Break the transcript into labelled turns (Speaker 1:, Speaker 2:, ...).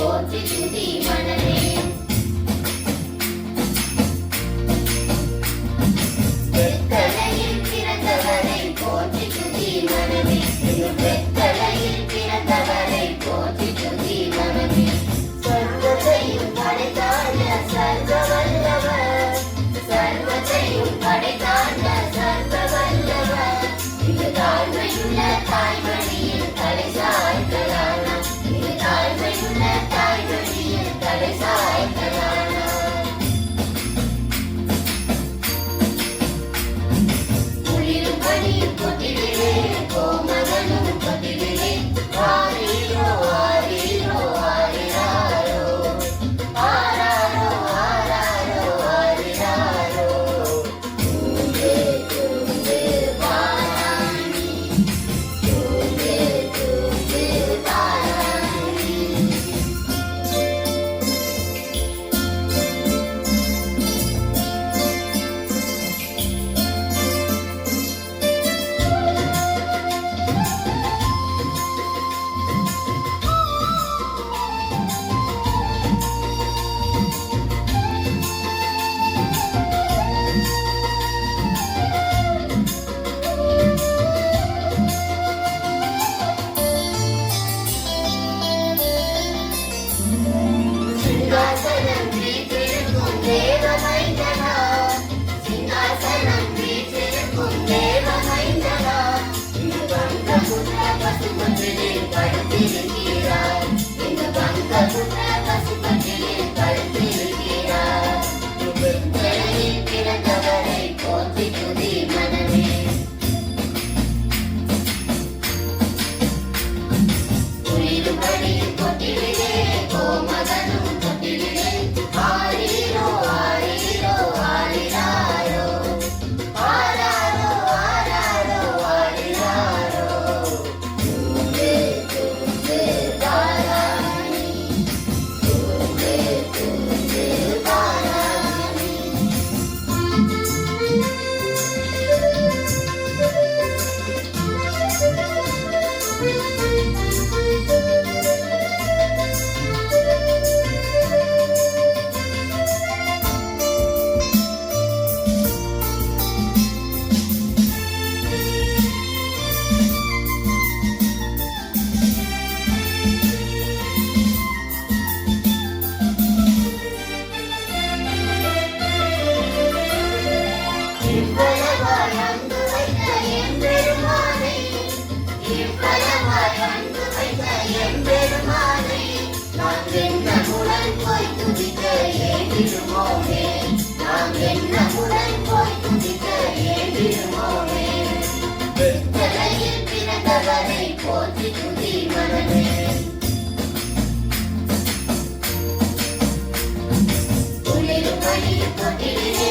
Speaker 1: போற்றி துதி மனமே. வெத்தலையில் பிறந்தவரை போற்றி துதி மனமே. வெத்தலையில் பிறந்தவரை போற்றி துதி மனமே. சர்வத்தையும் படைத்தாண்ட சர்வ வல்லவர், சர்வத்தையும் படைத்தாண்ட சர்வ வல்லவர். இது தாழ்மையுள்ள தாய்மடியில் தலை சாய்க்கலானா, இது தாழ்மையுள்ள தாய்மடியில் தலை சாய்க்கலானா. குளிரும் பனியும் கொட்டிலே கோமகனும் கொட்டிலே ஆரீரோ ஆரீரோ ஆரிராரோ ஆராரோ ஆராரோ ஆரிராரோ. தூங்கு தூங்கு தாராணி, தூங்கு தூங்கு தாராணி. சிங்காசனம் வீற்றிருக்கும் தேவமைந்தனா, சிங்காசனம் வீற்றிருக்கும் தேவமைந்தனா. இங்கு பங்கபுத்திர பசுபதியில் படுத்திருக்கிறார், இங்கு பங்கபுத்திர பசுபதியில் படுத்திருக்கிறார். வெத்தலையில் பிறந்தவரை போற்றி துதி மனமே. குளிருபடியில் கொட்டிலே கோமகனும் கொட்டிலே ஆரீரோ ஆரீரோ ஆரிராரோ ஆராரோ ஆராரோ ஆரிராரோ. தூங்கு தூங்கு தாராணி, தூங்கு தூங்கு தாராணி. இவ்வளவாய் அன்பு வைத்த எம்பெருமானை, இவ்வளவாய் அன்பு வைத்த எம்பெருமானை நாம் எண்ணமுடன் போய் துதிக்க ஏந்திடுமோமே, நாம் எண்ணமுடன் போய் துதிக்க ஏந்திடுமோமே. வெத்தலையில் பிறந்தவரை போற்றி துதி மனமே. குளிரும் பனியும் கொட்டிலே